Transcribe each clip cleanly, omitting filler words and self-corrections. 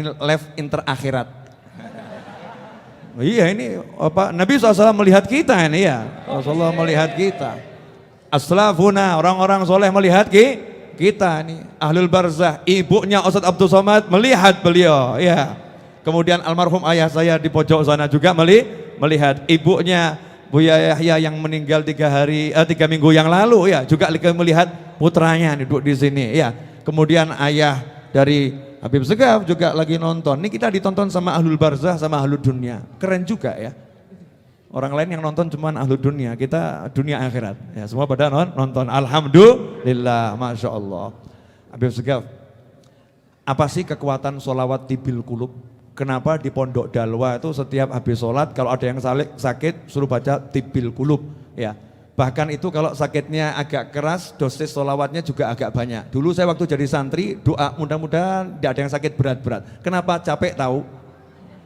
live interakhirat. Iya ini apa Nabi SAW melihat kita ini ya. Rasulullah melihat kita. Aslafuna orang-orang soleh melihat kita ini. Ahlul barzah, ibunya Ustadz Abdul Somad melihat beliau ya. Kemudian almarhum ayah saya di pojok sana juga melihat ibunya Buya Yahya yang meninggal 3 minggu yang lalu ya juga melihat putranya duduk di sini ya. Kemudian ayah dari Habib Segaf juga lagi nonton. Ini kita ditonton sama ahlul barzah sama ahlul dunia. Keren juga ya. Orang lain yang nonton cuman ahlul dunia, kita dunia akhirat. Ya, semua pada nonton. Alhamdulillah, masya Allah. Habib Segaf, apa sih kekuatan sholawat tibil kulub? Kenapa di Pondok Dalwa itu setiap habis sholat kalau ada yang sakit suruh baca tibil kulub ya. Bahkan itu kalau sakitnya agak keras dosis sholawatnya juga agak banyak. Dulu saya waktu jadi santri doa mudah-mudahan tidak ada yang sakit berat-berat. Kenapa? Capek tahu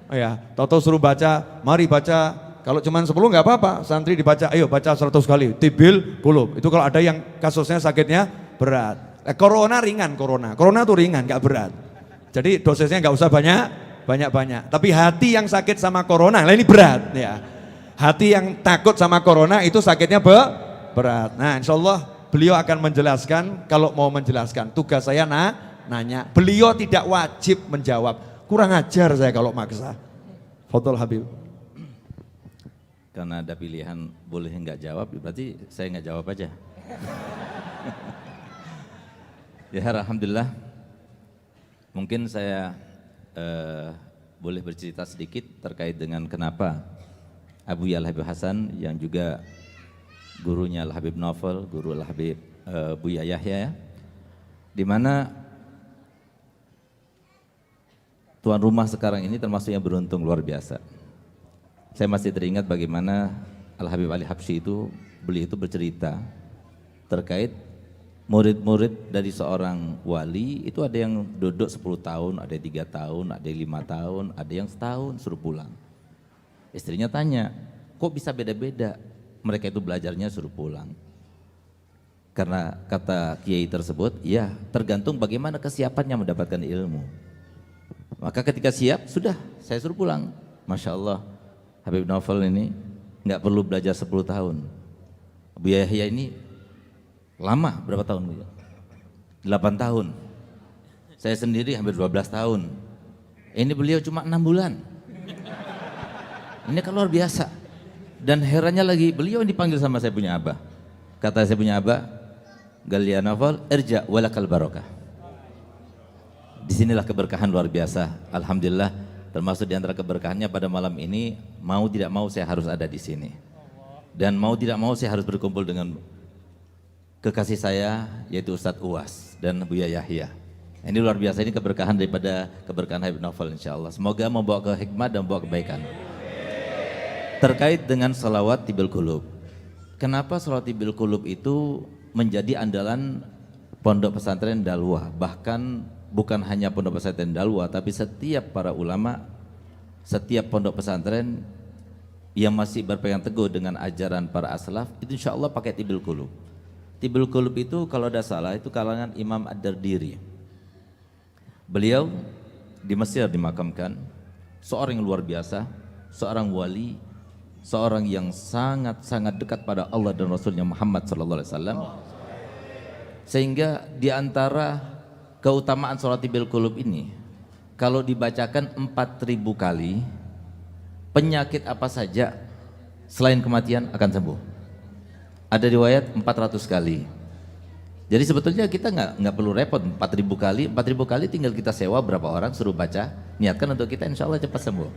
ya, tahu-tahu suruh baca, mari baca. Kalau cuma 10 nggak apa-apa, santri dibaca, ayo baca 100 kali tibil kulub. Itu kalau ada yang kasusnya sakitnya berat. Corona ringan, corona tuh ringan nggak berat. Jadi dosisnya nggak usah banyak-banyak. Tapi hati yang sakit sama corona, ini berat ya. Hati yang takut sama corona itu sakitnya berat. Nah insya Allah beliau akan menjelaskan kalau mau menjelaskan. Tugas saya nanya, beliau tidak wajib menjawab. Kurang ajar saya kalau maksa. Fadhol Habib. Karena ada pilihan boleh nggak jawab, berarti saya nggak jawab aja. Ya alhamdulillah. Mungkin saya boleh bercerita sedikit terkait dengan kenapa Abu Al Habib Hasan yang juga gurunya Al Habib Novel, guru Al Habib Buya Yahya ya, di mana tuan rumah sekarang ini termasuk yang beruntung luar biasa. Saya masih teringat bagaimana Al Habib Ali Habsyi itu beliau itu bercerita terkait murid-murid dari seorang wali itu ada yang duduk 10 tahun, ada 3 tahun, ada 5 tahun, ada yang setahun suruh pulang. Istrinya tanya, kok bisa beda-beda? Mereka itu belajarnya suruh pulang. Karena kata kiai tersebut, ya tergantung bagaimana kesiapannya mendapatkan ilmu. Maka ketika siap, sudah saya suruh pulang. Masya Allah, Habib Novel ini nggak perlu belajar 10 tahun. Abu Yahya ini lama, berapa tahun? 8 tahun. Saya sendiri hampir 12 tahun. Ini beliau cuma 6 bulan. Ini kan luar biasa. Dan herannya lagi, beliau yang dipanggil sama saya punya abah. Kata saya punya abah, Galia Novel, irja walakal barokah. Disinilah keberkahan luar biasa. Alhamdulillah, termasuk di antara keberkahannya pada malam ini, mau tidak mau saya harus ada di sini. Dan mau tidak mau saya harus berkumpul dengan kekasih saya, yaitu Ustadz Uwas dan Buya Yahya. Ini luar biasa, ini keberkahan daripada keberkahan Habib Novel insya Allah. Semoga membawa ke hikmah dan membawa kebaikan. Terkait dengan salawat tibil kulub, kenapa salawat tibil kulub itu menjadi andalan pondok pesantren Dalwa? Bahkan bukan hanya pondok pesantren Dalwa, tapi setiap para ulama, setiap pondok pesantren yang masih berpegang teguh dengan ajaran para aslaf, itu insya Allah pakai tibil kulub. Tibil kulub itu kalau tidak salah itu kalangan Imam Ad-Dardiri. Beliau di Mesir dimakamkan, seorang yang luar biasa, seorang wali, seorang yang sangat-sangat dekat pada Allah dan Rasulnya Muhammad SAW. Sehingga di antara keutamaan sholat tibil kulub ini, kalau dibacakan 4.000 kali, penyakit apa saja selain kematian akan sembuh. Ada riwayat 400 kali. Jadi sebetulnya kita nggak perlu repot 4.000 kali tinggal kita sewa berapa orang suruh baca, niatkan untuk kita insya Allah cepat sembuh.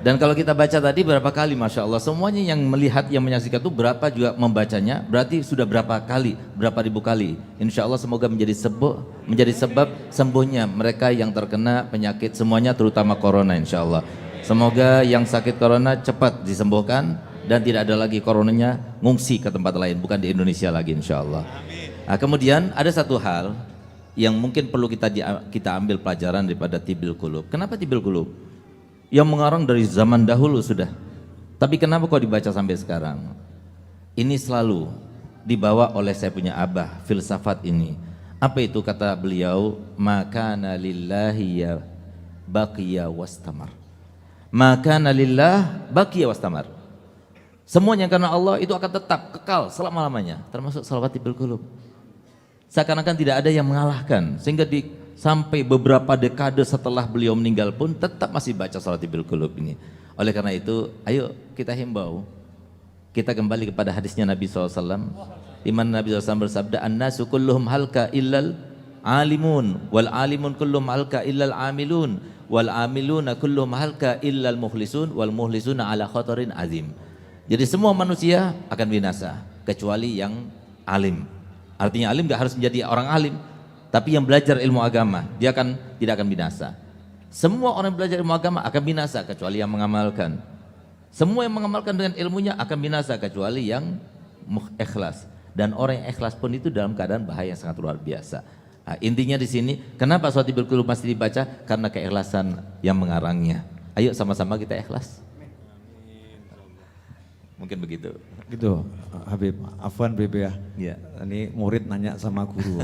Dan kalau kita baca tadi berapa kali, Masya Allah, semuanya yang melihat, yang menyaksikan itu berapa juga membacanya, berarti sudah berapa kali, berapa ribu kali. Insya Allah semoga menjadi sebab sembuhnya mereka yang terkena penyakit semuanya, terutama corona insya Allah. Semoga yang sakit corona cepat disembuhkan dan tidak ada lagi coronanya ngungsi ke tempat lain, bukan di Indonesia lagi insya Allah. Nah, kemudian ada satu hal yang mungkin perlu kita ambil pelajaran daripada tibil kulub. Kenapa tibil kulub? Yang mengarang dari zaman dahulu sudah. Tapi kenapa kok dibaca sampai sekarang? Ini selalu dibawa oleh saya punya abah, filsafat ini. Apa itu kata beliau? Makana lillahi ya baqiya wastamar. Maka nalillah baqiya wastamar. Semuanya karena Allah itu akan tetap kekal selama-lamanya, termasuk salawatul qulub. Seakan-akan tidak ada yang mengalahkan, sehingga sampai beberapa dekade setelah beliau meninggal pun tetap masih baca salawatul qulub ini. Oleh karena itu, ayo kita himbau, kita kembali kepada hadisnya Nabi SAW, di mana Nabi SAW bersabda, "An-nasu kulluhum halka illal alimun, wal alimun kulluhum halka illal amilun, wal amiluna kulluhum halka illal mukhlisun, wal mukhlisuna ala khatarin azim." Jadi semua manusia akan binasa kecuali yang alim. Artinya alim gak harus menjadi orang alim, tapi yang belajar ilmu agama dia tidak akan binasa. Semua orang yang belajar ilmu agama akan binasa kecuali yang mengamalkan. Semua yang mengamalkan dengan ilmunya akan binasa kecuali yang ikhlas. Dan orang yang ikhlas pun itu dalam keadaan bahaya yang sangat luar biasa. Nah, intinya di sini, kenapa salawatul qulub masih dibaca? Karena keikhlasan yang mengarangnya. Ayo sama-sama kita ikhlas. Mungkin begitu. Gitu, Habib. Afwan Bebe ya. Iya. Ini murid nanya sama guru.